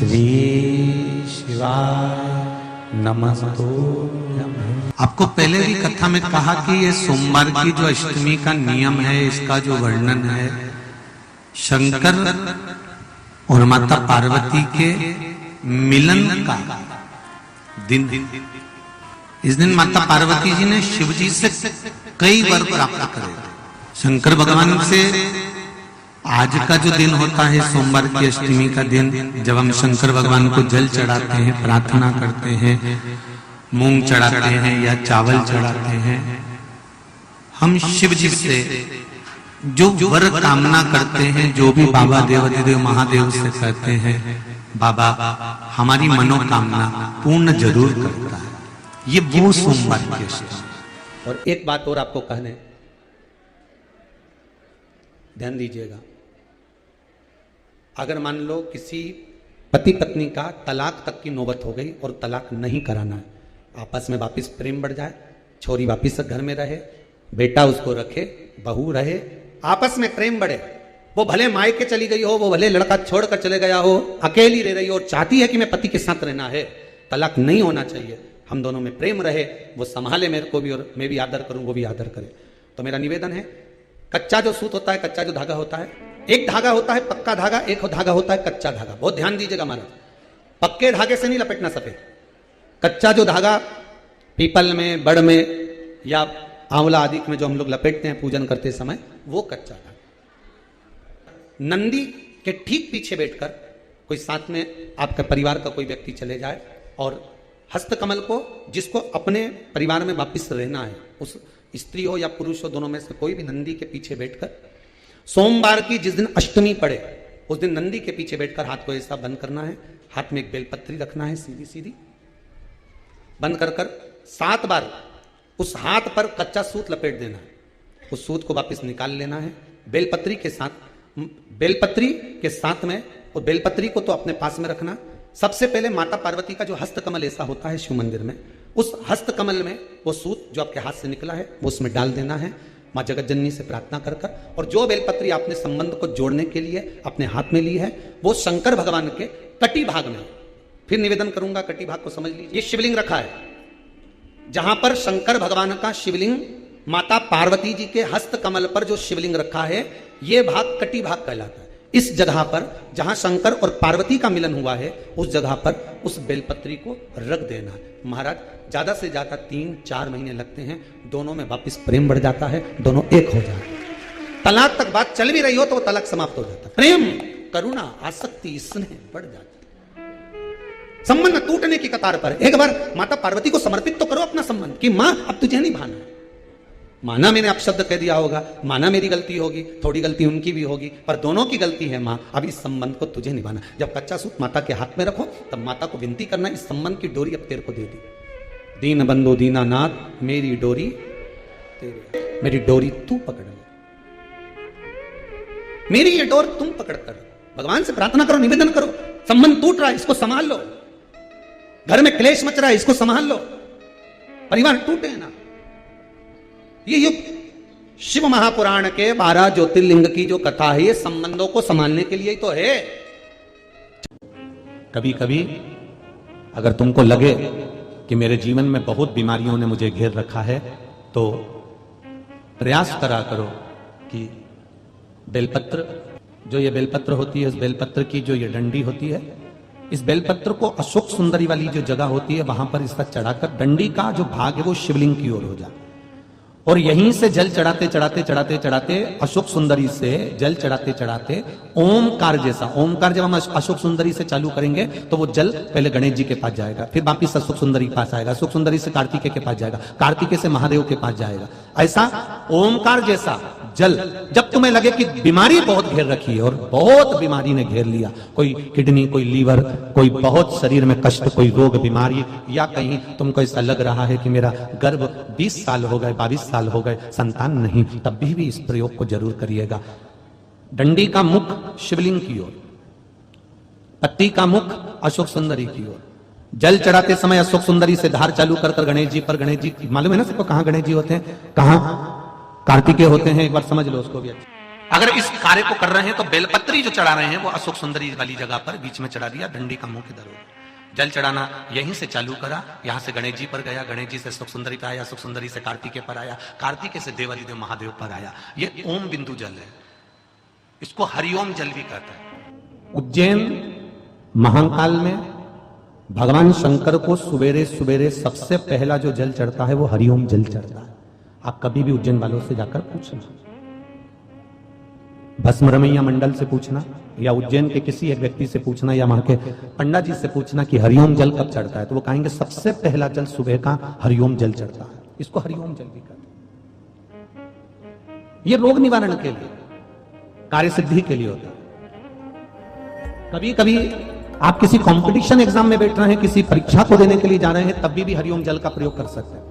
श्री शिवाय नमस्तु। आपको पहले भी कथा में कहा कि ये सोमवार की जो अष्टमी का नियम है, इसका जो वर्णन है, शंकर और माता पार्वती के मिलन का दिन। इस दिन माता पार्वती जी ने शिव जी से कई वर प्राप्त करे। शंकर भगवान से आज का जो दिन होता है, सोमवार की अष्टमी का दिन, जब हम शंकर भगवान को जल चढ़ाते हैं, प्रार्थना करते हैं, मूंग चढ़ाते हैं या चावल चढ़ाते हैं, हम शिव जी से जो वर कामना करते हैं, जो भी बाबा देवाधिदेव महादेव से कहते हैं, बाबा हमारी मनोकामना पूर्ण जरूर करता है। ये वो सोमवार की अष्टमी। और एक बात और आपको कहने, ध्यान दीजिएगा। अगर मान लो किसी पति पत्नी का तलाक तक की नौबत हो गई और तलाक नहीं कराना है, आपस में वापिस प्रेम बढ़ जाए, छोरी वापिस घर में रहे, बेटा उसको रखे, बहू रहे, आपस में प्रेम बढ़े, वो भले मायके चली गई हो, वो भले लड़का छोड़कर चले गया हो, अकेली रह रही हो और चाहती है कि मैं पति के साथ रहना है, तलाक नहीं होना चाहिए, हम दोनों में प्रेम रहे, वो संभाले मेरे को भी और मैं भी आदर करूं, वो भी आदर करे। तो मेरा निवेदन है, कच्चा जो सूत होता है, कच्चा जो धागा होता है, एक धागा होता है पक्का धागा, एक धागा होता है कच्चा धागा। बहुत ध्यान दीजिएगा महाराज, पक्के धागे से नहीं लपेटना सफेद। कच्चा जो धागा पीपल में, बड़ में या आंवला आदि में जो हम लोग लपेटते हैं पूजन करते समय, वो कच्चा धागा। नंदी के ठीक पीछे बैठकर कोई साथ में आपके परिवार का कोई व्यक्ति चले जाए और हस्तकमल को, जिसको अपने परिवार में वापिस रहना है, उस स्त्री हो या पुरुष हो, दोनों में से कोई भी नंदी के पीछे बैठकर, सोमवार की जिस दिन अष्टमी पड़े उस दिन नंदी के पीछे बैठकर हाथ को ऐसा बंद करना है, हाथ में एक बेलपत्री रखना है, सीधी सीधी बंद कर 7 बार उस हाथ पर कच्चा सूत लपेट देना है, उस सूत को वापस निकाल लेना है। बेलपत्री के साथ में, और बेलपत्री को तो अपने पास में रखना। सबसे पहले माता पार्वती का जो हस्तकमल ऐसा होता है शिव मंदिर में, उस हस्तकमल में वो सूत जो आपके हाथ से निकला है वो उसमें डाल देना है, माँ जगत जननी से प्रार्थना कर। और जो बेलपत्री आपने संबंध को जोड़ने के लिए अपने हाथ में ली है, वो शंकर भगवान के कटी भाग में। फिर निवेदन करूंगा, कटी भाग को समझ लीजिए। ये शिवलिंग रखा है, जहां पर शंकर भगवान का शिवलिंग, माता पार्वती जी के हस्तकमल पर जो शिवलिंग रखा है, ये भाग कटी भाग कहलाता है। इस जगह पर जहां शंकर और पार्वती का मिलन हुआ है, उस जगह पर उस बेलपत्री को रख देना है। महाराज ज्यादा से ज्यादा 3-4 महीने लगते हैं, दोनों में वापस प्रेम बढ़ जाता है, दोनों एक हो जाते हैं। तलाक तक बात चल भी रही हो तो वो तलाक समाप्त हो जाता है। प्रेम, करुणा, आसक्ति, स्नेह बढ़ जाता है। संबंध टूटने की कतार पर एक बार माता पार्वती को समर्पित तो करो अपना संबंध, कि मां अब तुझे नहीं भाना है। माना मैंने अपशब्द कह दिया होगा, माना मेरी गलती होगी, थोड़ी गलती उनकी भी होगी, पर दोनों की गलती है मां, अब इस संबंध को तुझे निभाना। जब कच्चा सूत माता के हाथ में रखो, तब माता को विनती करना, इस संबंध की डोरी अब तेरे को दे दी। दीन बंधु दीनानाथ, मेरी डोरी तेरे, मेरी डोरी तू पकड़ ले, मेरी ये डोर तुम पकड़ कर भगवान से प्रार्थना करो, निवेदन करो। संबंध टूट रहा है, इसको संभाल लो। घर में क्लेश मच रहा है, इसको संभाल लो। परिवार टूटे ना। ये युग शिव महापुराण के 12 ज्योतिर्लिंग की जो कथा है, ये संबंधों को संभालने के लिए ही तो है। कभी कभी अगर तुमको लगे कि मेरे जीवन में बहुत बीमारियों ने मुझे घेर रखा है, तो प्रयास करा करो कि बेलपत्र, जो ये बेलपत्र होती है, इस बेलपत्र की जो ये डंडी होती है, इस बेलपत्र को अशोक सुंदरी वाली जो जगह होती है, वहां पर इसका चढ़ाकर डंडी का जो भाग है वो शिवलिंग की ओर हो जाए, और यहीं से जल चढ़ाते चढ़ाते चढ़ाते चढ़ाते, अशोक सुंदरी से जल चढ़ाते चढ़ाते, ओमकार जैसा, ओमकार जब हम अशोक सुंदरी से चालू करेंगे तो वो जल पहले गणेश जी के पास जाएगा, फिर वापिस अशोक सुंदरी के पास आएगा, अशोक सुंदरी से कार्तिकेय के पास जाएगा, कार्तिकेय से महादेव के पास जाएगा। ऐसा ओमकार जैसा जल, जब तुम्हें लगे कि बीमारी बहुत घेर रखी है, और बहुत बीमारी ने घेर लिया, कोई किडनी, कोई लीवर, कोई बहुत शरीर में कष्ट, कोई रोग बीमारी, या कहीं तुमको ऐसा लग रहा है कि मेरा गर्भ 20 साल हो गए, 22 साल हो गए, संतान नहीं, तब भी इस प्रयोग को जरूर करिएगा। डंडी का मुख शिवलिंग की ओर, पत्ती का मुख अशोक सुंदरी की ओर, जल चढ़ाते समय अशोक सुंदरी से धार चालू कर गणेश जी पर, गणेश जी मालूम है ना सबको कहां गणेश जी होते हैं, कहां कार्तिकेय होते हैं, एक बार समझ लो उसको भी अच्छा। अगर इस कार्य को कर रहे हैं तो बेलपत्री जो चढ़ा रहे हैं वो अशोक सुंदरी वाली जगह पर बीच में चढ़ा दिया, डंडी का मुंह किधर होगा। जल चढ़ाना यहीं से चालू करा, यहां से गणेश जी पर गया, गणेश जी से अशोक सुंदरी पर आया, अशोक सुंदरी से कार्तिकेय पर आया, कार्तिकेय से देवादिदेव महादेव पर आया। ये ओम बिंदु जल है, इसको हरिओम जल भी कहते हैं। उज्जैन महाकाल में भगवान शंकर को सवेरे सवेरे सबसे पहला जो जल चढ़ता है वो हरिओम जल चढ़ता है। आप कभी भी उज्जैन वालों से जाकर पूछना, भस्म रमैया मंडल से पूछना, या उज्जैन के किसी एक व्यक्ति से पूछना, या वहां के पंडित जी से पूछना कि हरिओम जल कब चढ़ता है, तो वो कहेंगे सबसे पहला जल सुबह का हरिओम जल चढ़ता है। इसको हरिओम जल भी कहते हैं। ये रोग निवारण के लिए, कार्य सिद्धि के लिए होता है। कभी कभी आप किसी कंपटीशन एग्जाम में बैठ रहे हैं, किसी परीक्षा को देने के लिए जा रहे हैं, तब भी हरिओम जल का प्रयोग कर सकते हैं।